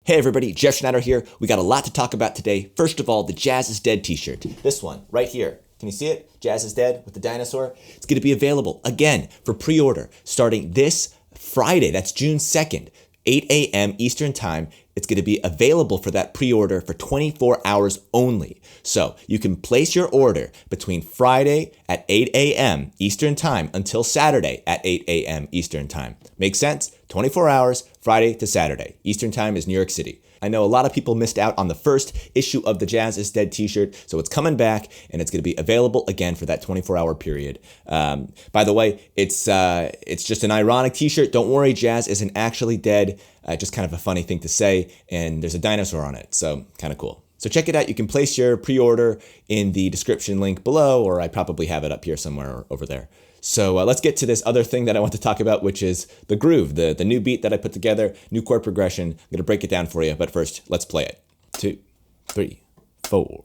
Hey everybody, Jeff Schneider here. We got a lot to talk about today. First of all, the Jazz is Dead t-shirt. This one, right here. Can you see it? Jazz is Dead with the dinosaur. It's going to be available, again, for pre-order starting this Friday. That's June 2nd, 8 a.m. Eastern Time. It's going to be available for that pre-order for 24 hours only. So you can place your order between Friday at 8 a.m. Eastern Time until Saturday at 8 a.m. Eastern Time. Makes sense? 24 hours, Friday to Saturday. Eastern Time is New York City. I know a lot of people missed out on the first issue of the Jazz is Dead t-shirt, so it's coming back and it's going to be available again for that 24-hour period. By the way, it's just an ironic t-shirt. Don't worry, Jazz isn't actually dead. Just kind of a funny thing to say, and there's a dinosaur on it, so kind of cool. So check it out. You can place your pre-order in the description link below, or I probably have it up here somewhere or over there. So let's get to this other thing that I want to talk about, which is the groove, the new beat that I put together, new chord progression. I'm going to break it down for you, but first, let's play it. 2, 3, 4.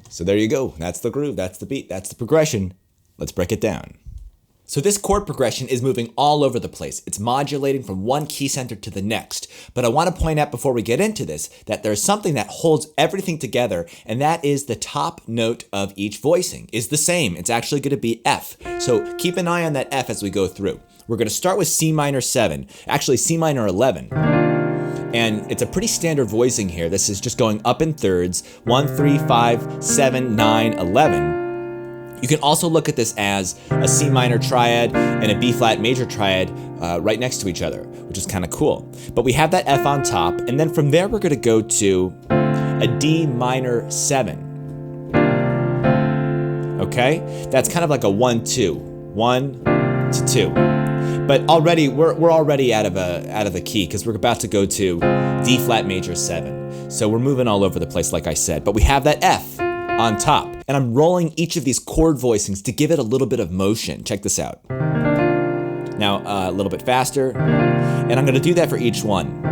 So there you go. That's the groove, that's the beat, that's the progression. Let's break it down. So this chord progression is moving all over the place. It's modulating from one key center to the next. But I want to point out before we get into this that there's something that holds everything together, and that is the top note of each voicing is the same. It's actually going to be F. So keep an eye on that F as we go through. We're going to start with C minor 7, actually C minor 11. And it's a pretty standard voicing here. This is just going up in thirds, 1, 3, 5, 7, 9, 11. You can also look at this as a C minor triad and a B flat major triad right next to each other, which is kind of cool. But we have that F on top, and then from there we're going to go to a D minor 7. Okay? That's kind of like a 1-2. 1 to 2. But already we're already out of the key because we're about to go to D flat major 7. So we're moving all over the place, like I said. But we have that F on top, and I'm rolling each of these chord voicings to give it a little bit of motion. Check this out. Now a little bit faster, and I'm going to do that for each one.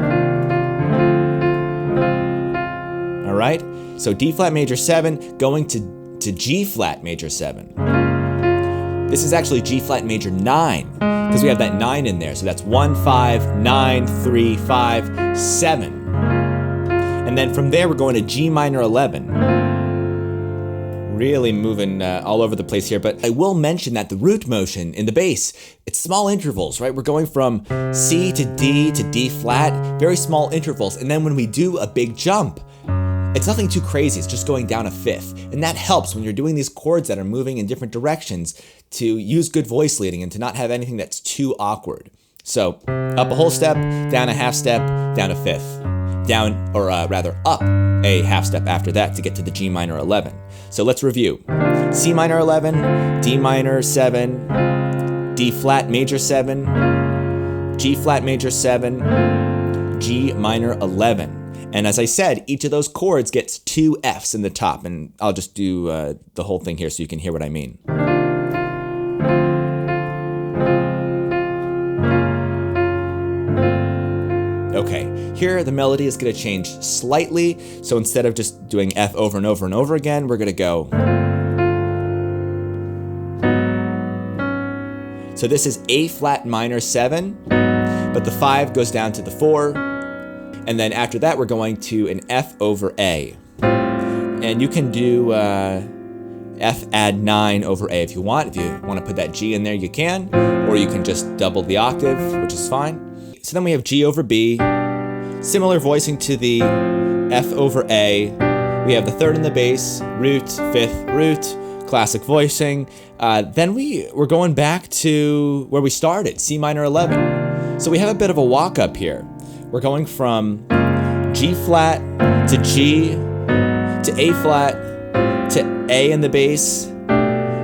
All right. So D flat major 7 going to G flat major 7. This is actually G flat major 9. Because we have that 9 in there. So that's 1, 5, 9, 3, 5, 7. And then from there, we're going to G minor 11. Really moving all over the place here. But I will mention that the root motion in the bass, it's small intervals, right? We're going from C to D flat, very small intervals. And then when we do a big jump, it's nothing too crazy, it's just going down a fifth. And that helps when you're doing these chords that are moving in different directions to use good voice leading and to not have anything that's too awkward. So up a whole step, down a half step, down a fifth. Down, or rather up a half step after that to get to the G minor 11. So let's review. C minor 11, D minor 7, D flat major 7, G flat major 7, G minor 11. And as I said, each of those chords gets 2 Fs in the top, and I'll just do the whole thing here so you can hear what I mean. Okay, here the melody is going to change slightly, so instead of just doing F over and over and over again, we're going to go. So this is A flat minor 7, but the 5 goes down to the 4. And then after that, we're going to an F over A. And you can do F add 9 over A if you want. If you want to put that G in there, you can. Or you can just double the octave, which is fine. So then we have G over B. Similar voicing to the F over A. We have the third in the bass, root, fifth, root, classic voicing. Then we're going back to where we started, C minor 11. So we have a bit of a walk up here. We're going from G flat to G to A flat to A in the bass,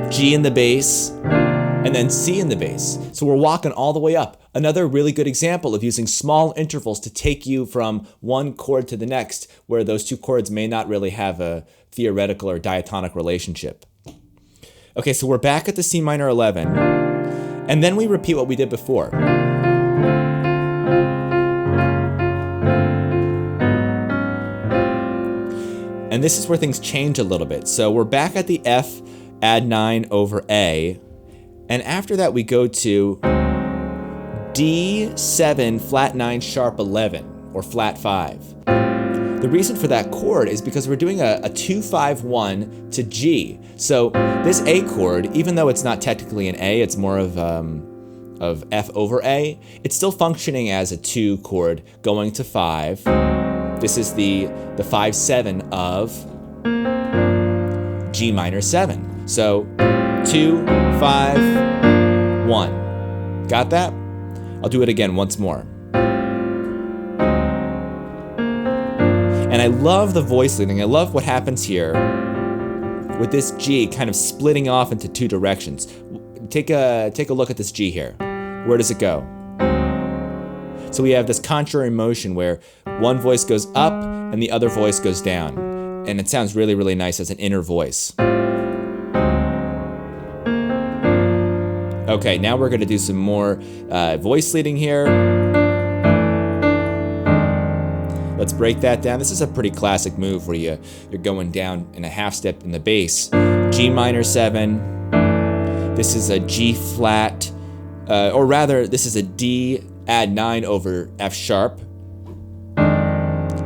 G in the bass, and then C in the bass. So we're walking all the way up. Another really good example of using small intervals to take you from one chord to the next, where those two chords may not really have a theoretical or diatonic relationship. Okay, so we're back at the C minor 11, and then we repeat what we did before. And this is where things change a little bit. So we're back at the F, add 9 over A, and after that we go to D7, flat 9, sharp 11, or flat 5. The reason for that chord is because we're doing a 2-5-1 to G. So this A chord, even though it's not technically an A, it's more of F over A, it's still functioning as a 2 chord going to 5. This is the 5-7 of G minor 7. So 2, 5, 1. Got that? I'll do it again once more. And I love the voice leading. I love what happens here with this G kind of splitting off into two directions. Take a look at this G here. Where does it go? So we have this contrary motion where one voice goes up and the other voice goes down. And it sounds really, really nice as an inner voice. Okay, now we're gonna do some more voice leading here. Let's break that down. This is a pretty classic move where you're going down in a half step in the bass. G minor 7. This is a G flat, or rather, this is a D, add 9 over F sharp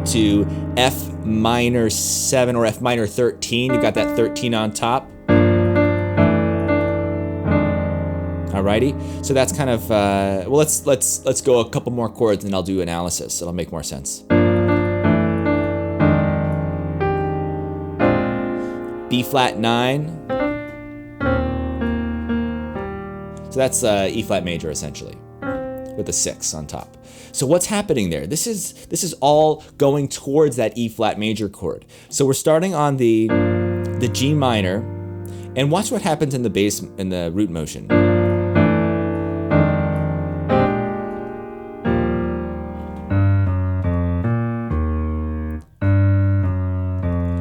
to F minor 7 or F minor 13. You've got that 13 on top. Alrighty, so that's kind of well. Let's go a couple more chords, and I'll do analysis. It'll make more sense. B flat 9. So that's E flat major essentially, with a 6 on top. So what's happening there? This is all going towards that E flat major chord. So we're starting on the G minor, and watch what happens in the bass in the root motion.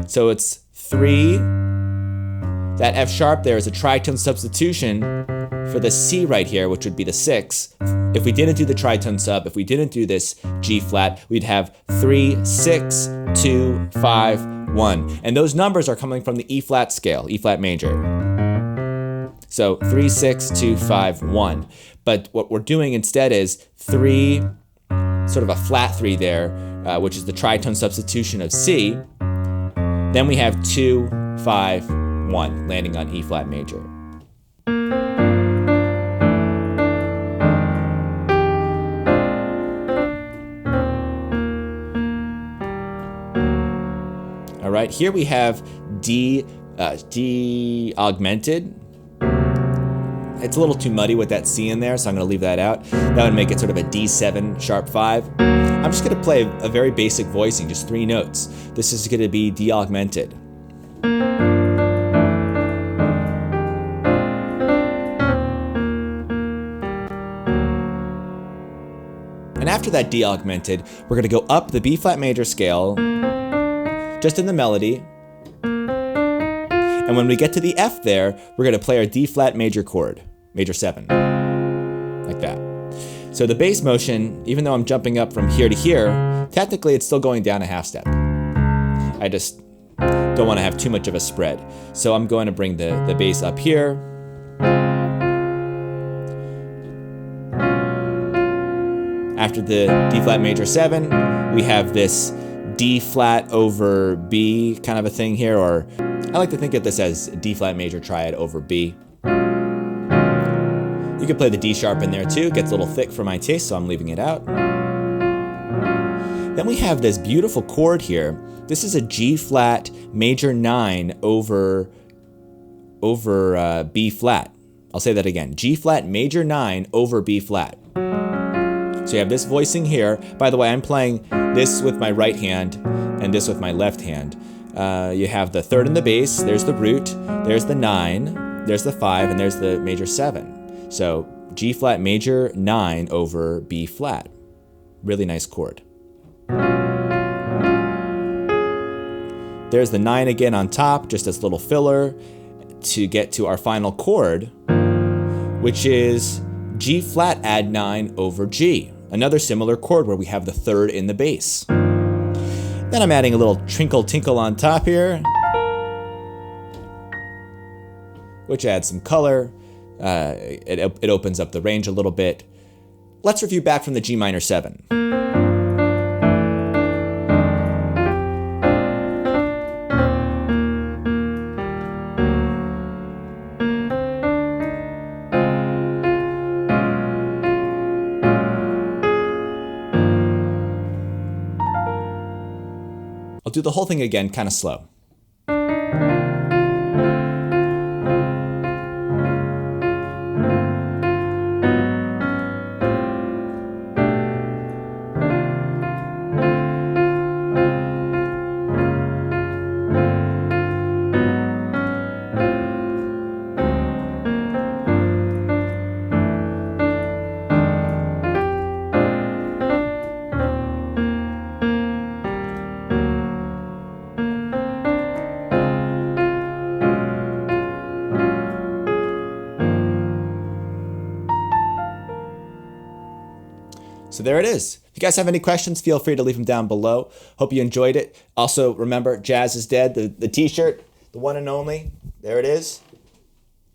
So it's 3, that F sharp there is a tritone substitution for the C right here, which would be the 6. If we didn't do the tritone sub, if we didn't do this G flat, we'd have 3, 6, 2, 5, 1. And those numbers are coming from the E flat scale, E flat major. So 3, 6, 2, 5, 1. But what we're doing instead is 3, sort of a flat 3 there, which is the tritone substitution of C. Then we have 2, 5, 1, landing on E flat major. All right, here we have D augmented. It's a little too muddy with that C in there, so I'm gonna leave that out. That would make it sort of a D7 sharp 5. I'm just gonna play a very basic voicing, just 3 notes. This is gonna be D augmented. And after that D augmented, we're gonna go up the B flat major scale, just in the melody. And when we get to the F there, we're gonna play our D flat major chord, major 7, like that. So the bass motion, even though I'm jumping up from here to here, technically it's still going down a half step. I just don't want to have too much of a spread. So I'm going to bring the bass up here. After the D flat major 7, we have this D flat over B kind of a thing here, or I like to think of this as D flat major triad over B. You could play the D sharp in there too. It gets a little thick for my taste, so I'm leaving it out. Then we have this beautiful chord here. This is a G flat major 9 over over B flat. I'll say that again. G flat major 9 over B flat. So you have this voicing here. By the way, I'm playing this with my right hand and this with my left hand. You have the third in the bass, there's the root, there's the 9, there's the 5, and there's the major 7. So G flat major 9 over B flat. Really nice chord. There's the 9 again on top, just as a little filler to get to our final chord, which is G flat add 9 over G. Another similar chord where we have the third in the bass. Then I'm adding a little twinkle tinkle on top here, which adds some color. It opens up the range a little bit. Let's review back from the G minor 7. I'll do the whole thing again, kind of slow. So there it is. If you guys have any questions, feel free to leave them down below. Hope you enjoyed it. Also, remember, Jazz is Dead, the t-shirt, the one and only. There it is.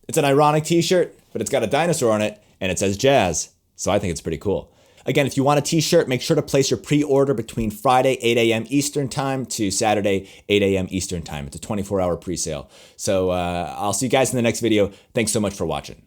It's an ironic t-shirt, but it's got a dinosaur on it, and it says Jazz. So I think it's pretty cool. Again, if you want a t-shirt, make sure to place your pre-order between Friday, 8 a.m. Eastern Time to Saturday, 8 a.m. Eastern Time. It's a 24-hour pre-sale. So I'll see you guys in the next video. Thanks so much for watching.